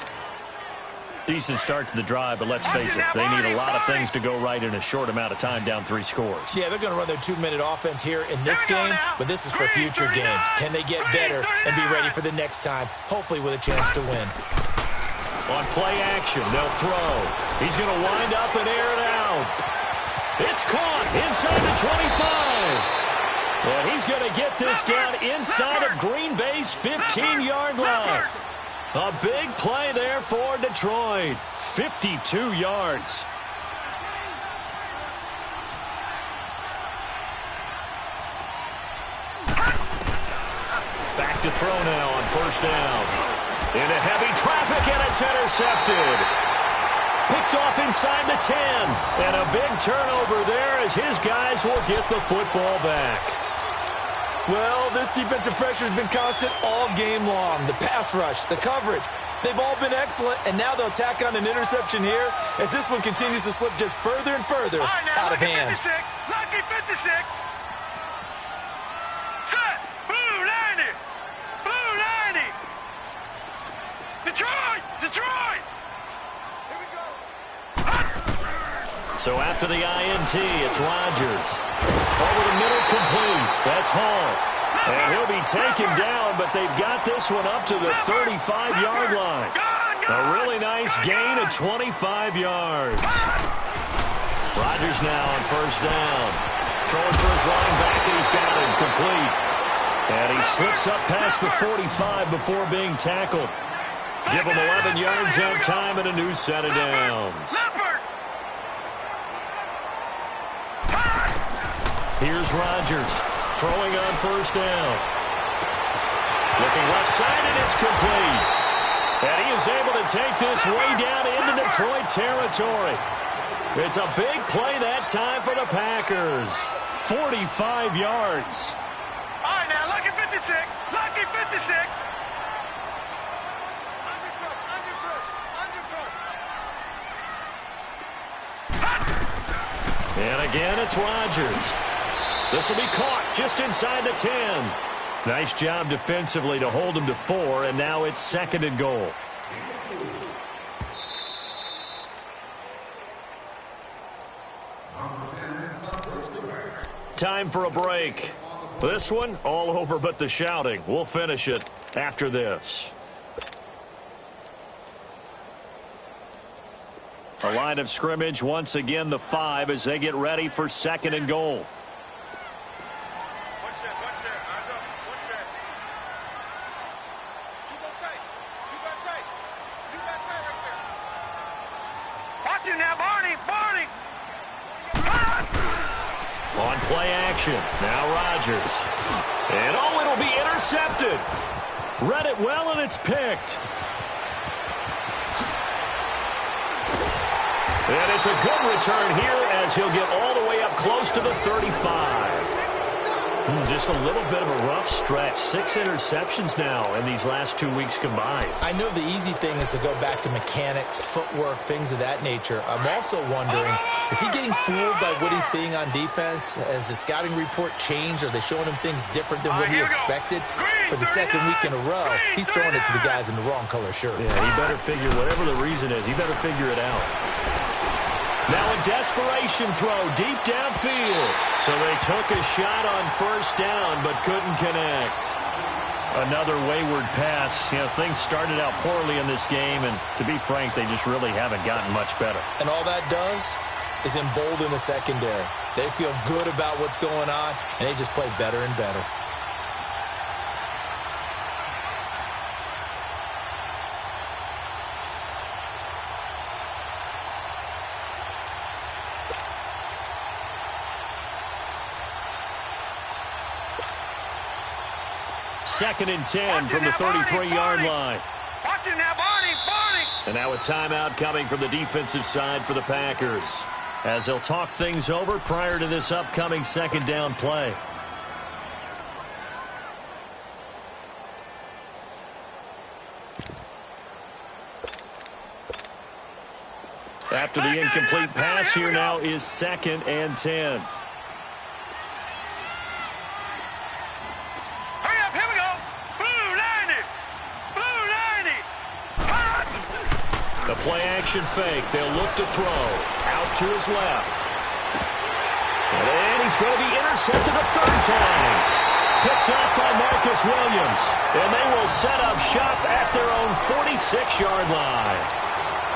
Decent start to the drive, but let's face it, they need a lot of things to go right in a short amount of time, down 3 scores. Yeah, they're going to run their 2-minute offense here in this game, but this is for future games. Can they get better and be ready for the next time, hopefully with a chance to win? On play action, they'll throw. He's going to wind up and air it out. It's caught inside the 25. And he's going to get this down inside of Green Bay's 15-yard line. A big play there for Detroit. 52 yards. Back to throw now on 1st down. Into heavy traffic, and it's intercepted. Picked off inside the 10. And a big turnover there as his guys will get the football back. Well, this defensive pressure has been constant all game long. The pass rush, the coverage, they've all been excellent, and now they'll tack on an interception here as this one continues to slip just further and further out of hand. 56, lucky 56. Set, blue 90, blue 90. Detroit, Detroit. So after the INT, it's Rodgers. Over the middle, complete. That's Hall. And he'll be taken down, but they've got this one up to the 35-yard line. A really nice gain of 25 yards. Rodgers now on first down. Throwing for his running back, and he's got it complete. And he slips up past the 45 before being tackled. Give him 11 yards on time and a new set of downs. Here's Rodgers throwing on first down. Looking left side, and it's complete. And he is able to take this way down into Detroit territory. It's a big play that time for the Packers. 45 yards. All right, now, lucky 56. Lucky 56. And again, it's Rodgers. This will be caught just inside the 10. Nice job defensively to hold him to 4, and now it's 2nd and goal. Time for a break. This one, all over but the shouting. We'll finish it after this. A line of scrimmage, once again, the 5 as they get ready for 2nd and goal. On play action, now Rodgers. And oh, it'll be intercepted. Read it well, and it's picked. And it's a good return here as he'll get all the way up close to the 35. Just a little bit of a rough stretch. 6 interceptions now in these last 2 weeks combined. I know the easy thing is to go back to mechanics, footwork, things of that nature. I'm also wondering, is he getting fooled by what he's seeing on defense? Has the scouting report changed? Are they showing him things different than what he expected? For the 2nd week in a row, he's throwing it to the guys in the wrong color shirt. Yeah, he better figure, whatever the reason is, he better figure it out. Now a desperation throw deep downfield. So they took a shot on first down but couldn't connect. Another wayward pass. You know, things started out poorly in this game, and to be frank, they just really haven't gotten much better. And all that does is embolden the secondary. They feel good about what's going on, and they just play better and better. Second and 10 from the 33-yard line. Watch it now, Barney. And now a timeout coming from the defensive side for the Packers, as they'll talk things over prior to this upcoming 2nd down play. After the incomplete pass, here now is 2nd and 10. The play-action fake. They'll look to throw. Out to his left. And he's going to be intercepted a 3rd time. Picked up by Marcus Williams. And they will set up shop at their own 46-yard line.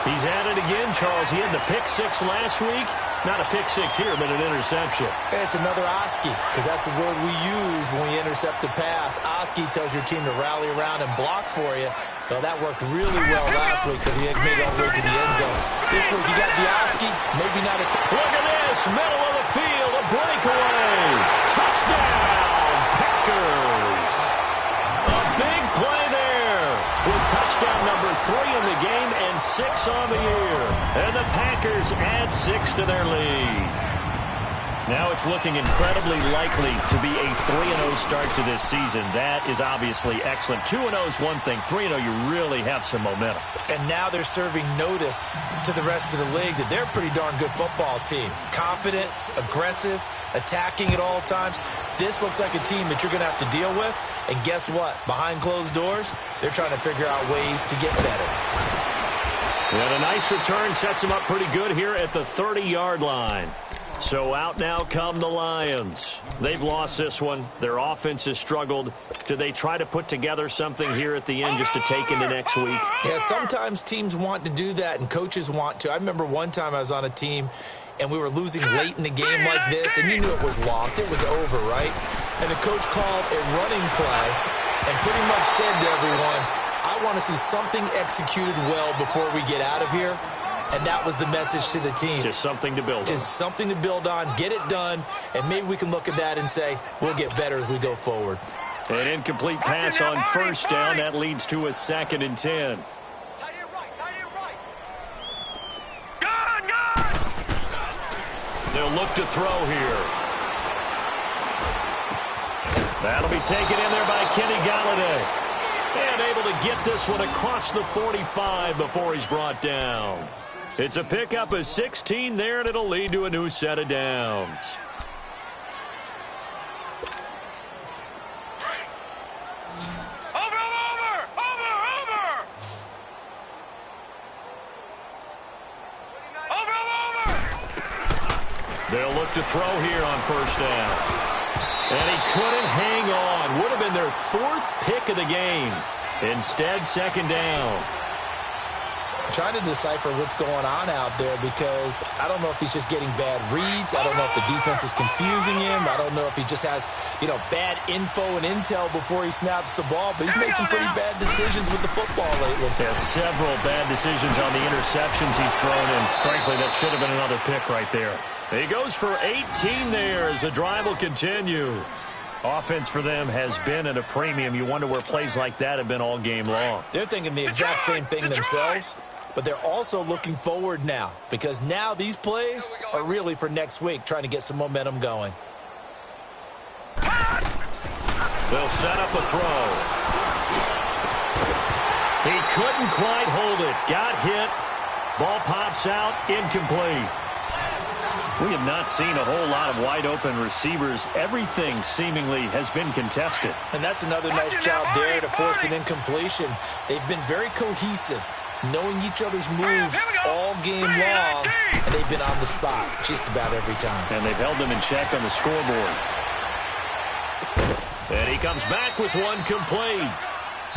He's at it again, Charles. He had the pick 6 last week. Not a pick 6 here, but an interception. It's another Oski, because that's the word we use when we intercept a pass. Oski tells your team to rally around and block for you. Well, that worked really well last week because he had made it all the way to the end zone. This week, you got the Oski, maybe not a... Look at this, middle of the field, a breakaway. Touchdown, Packers. A big play there with touchdown number 3 in the game and 6 on the year. And the Packers add 6 to their lead. Now it's looking incredibly likely to be a 3-0 start to this season. That is obviously excellent. 2-0 is one thing. 3-0, you really have some momentum. And now they're serving notice to the rest of the league that they're a pretty darn good football team. Confident, aggressive, attacking at all times. This looks like a team that you're going to have to deal with. And guess what? Behind closed doors, they're trying to figure out ways to get better. And a nice return sets him up pretty good here at the 30-yard line. So out now come the Lions. They've lost this one. Their offense has struggled. Do they try to put together something here at the end just to take into next week? Yeah, sometimes teams want to do that and coaches want to. I remember one time I was on a team and we were losing late in the game like this, and you knew it was lost. It was over, right? And the coach called a running play and pretty much said to everyone, I want to see something executed well before we get out of here. And that was the message to the team. Just something to build on. Just something to build on, get it done, and maybe we can look at that and say, we'll get better as we go forward. An incomplete pass on first down. That leads to a 2nd and 10. They'll look to throw here. That'll be taken in there by Kenny Galladay. And able to get this one across the 45 before he's brought down. It's a pickup of 16 there, and it'll lead to a new set of downs. They'll look to throw here on first down. And he couldn't hang on. Would have been their 4th pick of the game. Instead, 2nd down. I'm trying to decipher what's going on out there because I don't know if he's just getting bad reads. I don't know if the defense is confusing him. I don't know if he just has, bad info and intel before he snaps the ball. But he's made some pretty bad decisions with the football lately. Yeah, several bad decisions on the interceptions he's thrown, and frankly, that should have been another pick right there. He goes for 18 there as the drive will continue. Offense for them has been at a premium. You wonder where plays like that have been all game long. They're thinking the exact same thing themselves, but they're also looking forward now because now these plays are really for next week, trying to get some momentum going. They'll set up a throw. He couldn't quite hold it. Got hit. Ball pops out. Incomplete. We have not seen a whole lot of wide-open receivers. Everything seemingly has been contested. And that's another nice job there to force an incompletion. They've been very cohesive, knowing each other's moves all game long, and they've been on the spot just about every time. And they've held them in check on the scoreboard. And he comes back with one complete.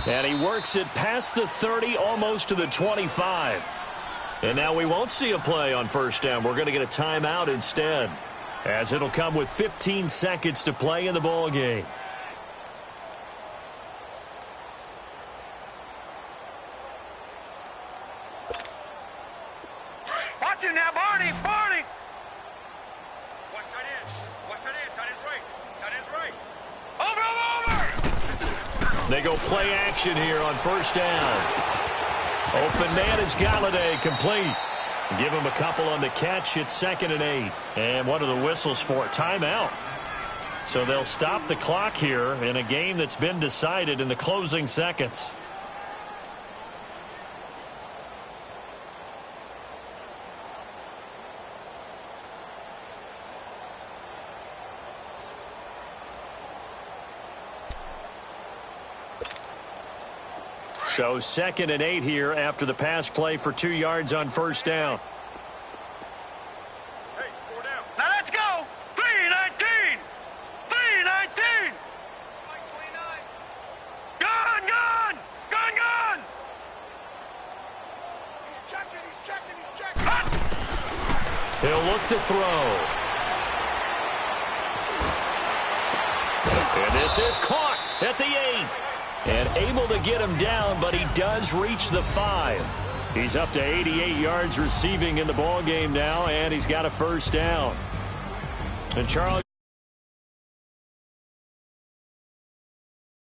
And he works it past the 30, almost to the 25. And now we won't see a play on first down. We're going to get a timeout instead, as it'll come with 15 seconds to play in the ball game. Watch him now, Barney! Barney! Watch tight end. Watch tight end. Tight end's right. Tight end's right. Over! They go play action here on first down. Open man is Galladay, complete. Give him a couple on the catch. It's 2nd and 8. And what are the whistles for? Timeout. So they'll stop the clock here in a game that's been decided in the closing seconds. So 2nd and 8 here after the pass play for 2 yards on first down. Hey, 4 down. Now let's go. 3-19. 3-19. 29. Gun, gun. Gun, gun. He's checking. He's checking. He's checking. Hot. He'll look to throw. And this is caught at the 8. And able to get him down, but he does reach the 5. He's up to 88 yards receiving in the ballgame now, and he's got a first down. And Charlie.